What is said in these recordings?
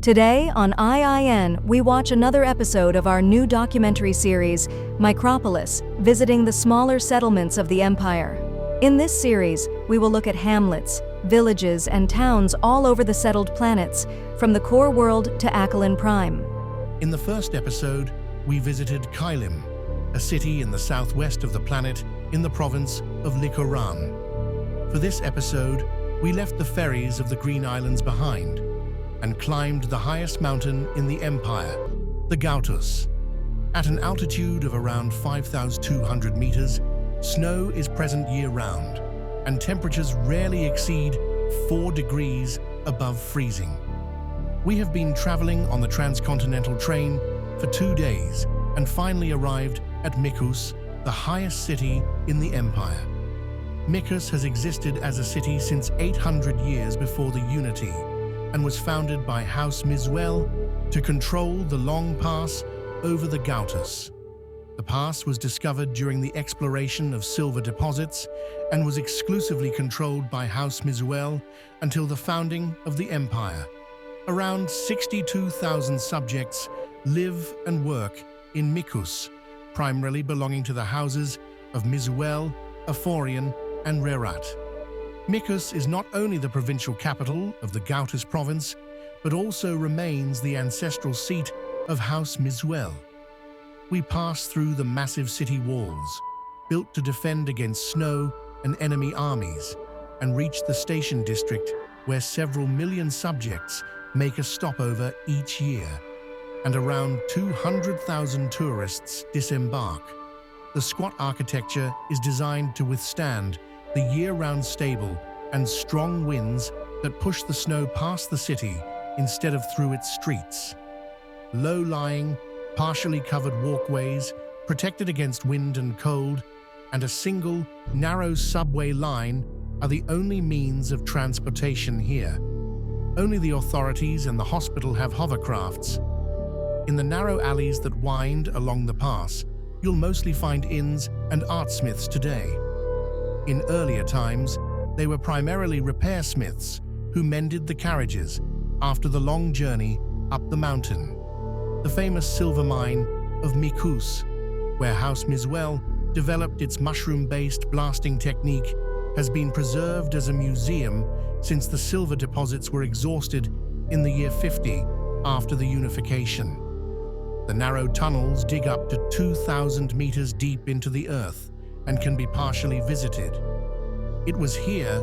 Today on IIN, we watch another episode of our new documentary series, Micropolis, visiting the smaller settlements of the Empire. In this series, we will look at hamlets, villages, and towns all over the settled planets, from the core world to Aquiline Prime. In the first episode, we visited Kylim, a city in the southwest of the planet in the province of Likoran. For this episode, we left the ferries of the Green Islands behind and climbed the highest mountain in the Empire, the Gautus. At an altitude of around 5,200 meters, snow is present year-round, and temperatures rarely exceed 4 degrees above freezing. We have been traveling on the transcontinental train for 2 days and finally arrived at Mikhus, the highest city in the Empire. Mikhus has existed as a city since 800 years before the Unity, and was founded by House Mizwell to control the long pass over the Gautus. The pass was discovered during the exploration of silver deposits and was exclusively controlled by House Mizwell until the founding of the Empire. Around 62,000 subjects live and work in Mikhus, primarily belonging to the houses of Mizwell, Aphorian, and Rerat. Mikhus is not only the provincial capital of the Gautus province, but also remains the ancestral seat of House Mizwell. We pass through the massive city walls, built to defend against snow and enemy armies, and reach the station district where several million subjects make a stopover each year, and around 200,000 tourists disembark. The squat architecture is designed to withstand the year-round stable and strong winds that push the snow past the city instead of through its streets. Low-lying, partially covered walkways, protected against wind and cold, and a single, narrow subway line are the only means of transportation here. Only the authorities and the hospital have hovercrafts. In the narrow alleys that wind along the pass, you'll mostly find inns and artsmiths today. In earlier times, they were primarily repair smiths who mended the carriages after the long journey up the mountain. The famous silver mine of Mikhus, where House Mizwell developed its mushroom-based blasting technique, has been preserved as a museum since the silver deposits were exhausted in the year 50 after the unification. The narrow tunnels dig up to 2,000 meters deep into the earth and can be partially visited. It was here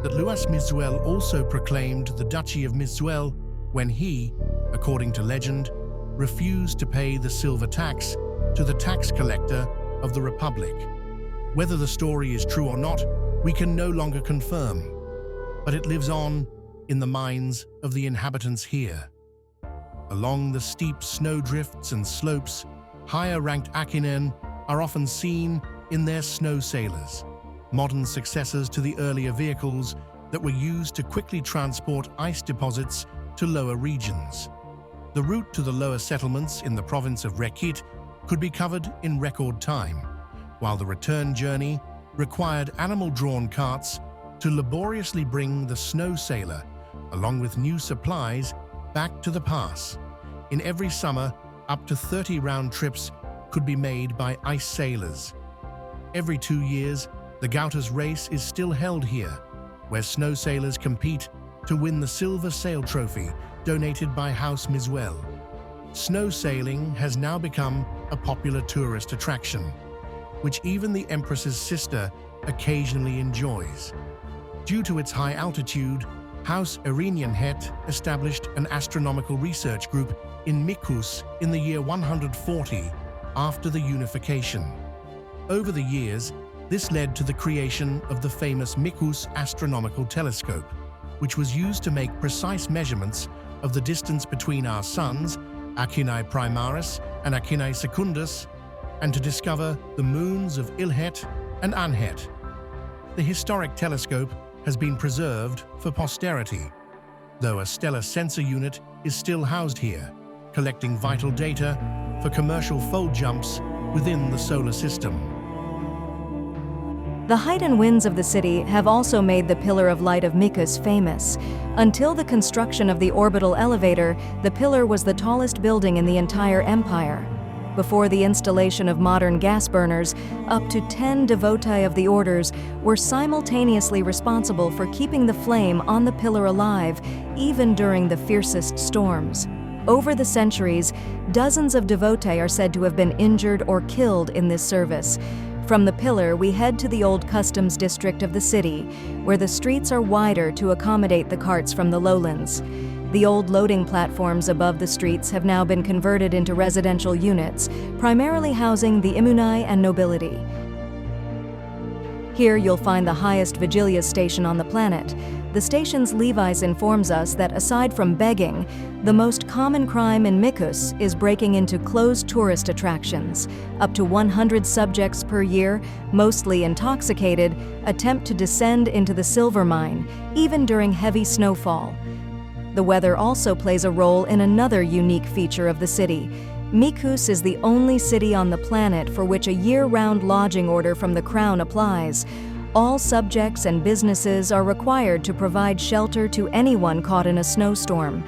that Louis Mizwell also proclaimed the Duchy of Mizwell when he, according to legend, refused to pay the silver tax to the tax collector of the Republic. Whether the story is true or not, we can no longer confirm, but it lives on in the minds of the inhabitants here. Along the steep snowdrifts and slopes, higher-ranked Akinen are often seen in their snow sailors, modern successors to the earlier vehicles that were used to quickly transport ice deposits to lower regions. The route to the lower settlements in the province of Rekit could be covered in record time, while the return journey required animal-drawn carts to laboriously bring the snow sailor, along with new supplies, back to the pass. In every summer, up to 30 round trips could be made by ice sailors. Every 2 years, the Gautus race is still held here, where snow sailors compete to win the Silver Sail Trophy donated by House Mizwell. Snow sailing has now become a popular tourist attraction, which even the Empress's sister occasionally enjoys. Due to its high altitude, House Iranian-Het established an astronomical research group in Mikhus in the year 140 after the unification. Over the years, this led to the creation of the famous Mikhus astronomical telescope, which was used to make precise measurements of the distance between our suns, Akini Primaris and Akini Secundus, and to discover the moons of Ilhet and Anhet. The historic telescope has been preserved for posterity, though a stellar sensor unit is still housed here, collecting vital data for commercial fold jumps within the solar system. The height and winds of the city have also made the Pillar of Light of Mikhus famous. Until the construction of the orbital elevator, the pillar was the tallest building in the entire empire. Before the installation of modern gas burners, up to 10 devotees of the orders were simultaneously responsible for keeping the flame on the pillar alive, even during the fiercest storms. Over the centuries, dozens of devotees are said to have been injured or killed in this service. From the pillar, we head to the old customs district of the city, where the streets are wider to accommodate the carts from the lowlands. The old loading platforms above the streets have now been converted into residential units, primarily housing the immunai and nobility. Here you'll find the highest Vigilia station on the planet. The station's Levi's informs us that aside from begging, the most common crime in Mikhus is breaking into closed tourist attractions. Up to 100 subjects per year, mostly intoxicated, attempt to descend into the silver mine, even during heavy snowfall. The weather also plays a role in another unique feature of the city. Mikhus is the only city on the planet for which a year-round lodging order from the crown applies. All subjects and businesses are required to provide shelter to anyone caught in a snowstorm.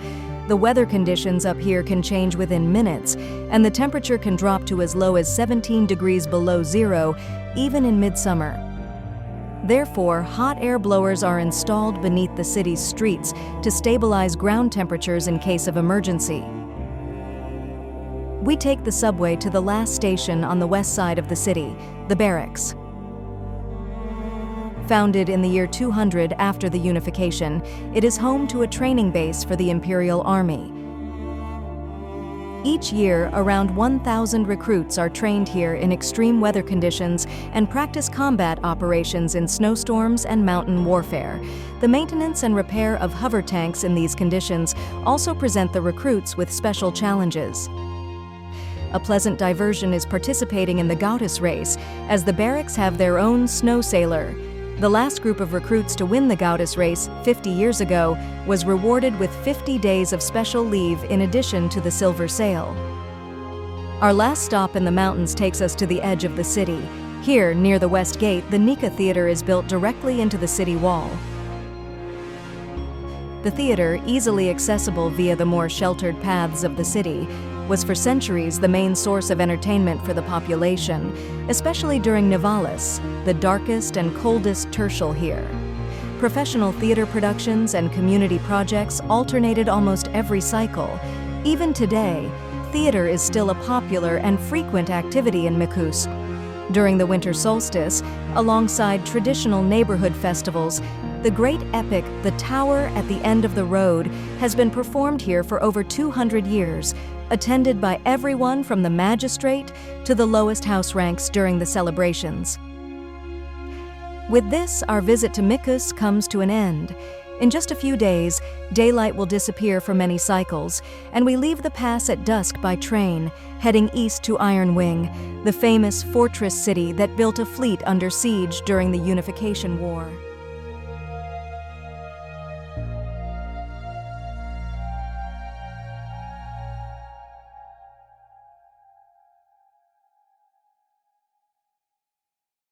The weather conditions up here can change within minutes, and the temperature can drop to as low as 17 degrees below zero, even in midsummer. Therefore, hot air blowers are installed beneath the city's streets to stabilize ground temperatures in case of emergency. We take the subway to the last station on the west side of the city, the barracks. Founded in the year 200 after the unification, it is home to a training base for the Imperial Army. Each year, around 1,000 recruits are trained here in extreme weather conditions and practice combat operations in snowstorms and mountain warfare. The maintenance and repair of hover tanks in these conditions also present the recruits with special challenges. A pleasant diversion is participating in the Gautis race, as the barracks have their own snow sailor. The last group of recruits to win the Gautis race 50 years ago was rewarded with 50 days of special leave in addition to the silver sail. Our last stop in the mountains takes us to the edge of the city. Here, near the West Gate, the Nika Theater is built directly into the city wall. The theater, easily accessible via the more sheltered paths of the city, was for centuries the main source of entertainment for the population, especially during Nivalis, the darkest and coldest tertial here. Professional theater productions and community projects alternated almost every cycle. Even today, theater is still a popular and frequent activity in Mikhus. During the winter solstice, alongside traditional neighborhood festivals, the great epic The Tower at the End of the Road has been performed here for over 200 years, attended by everyone from the magistrate to the lowest house ranks during the celebrations. With this, our visit to Mikhus comes to an end. In just a few days, daylight will disappear for many cycles, and we leave the pass at dusk by train, heading east to Iron Wing, the famous fortress city that built a fleet under siege during the Unification War.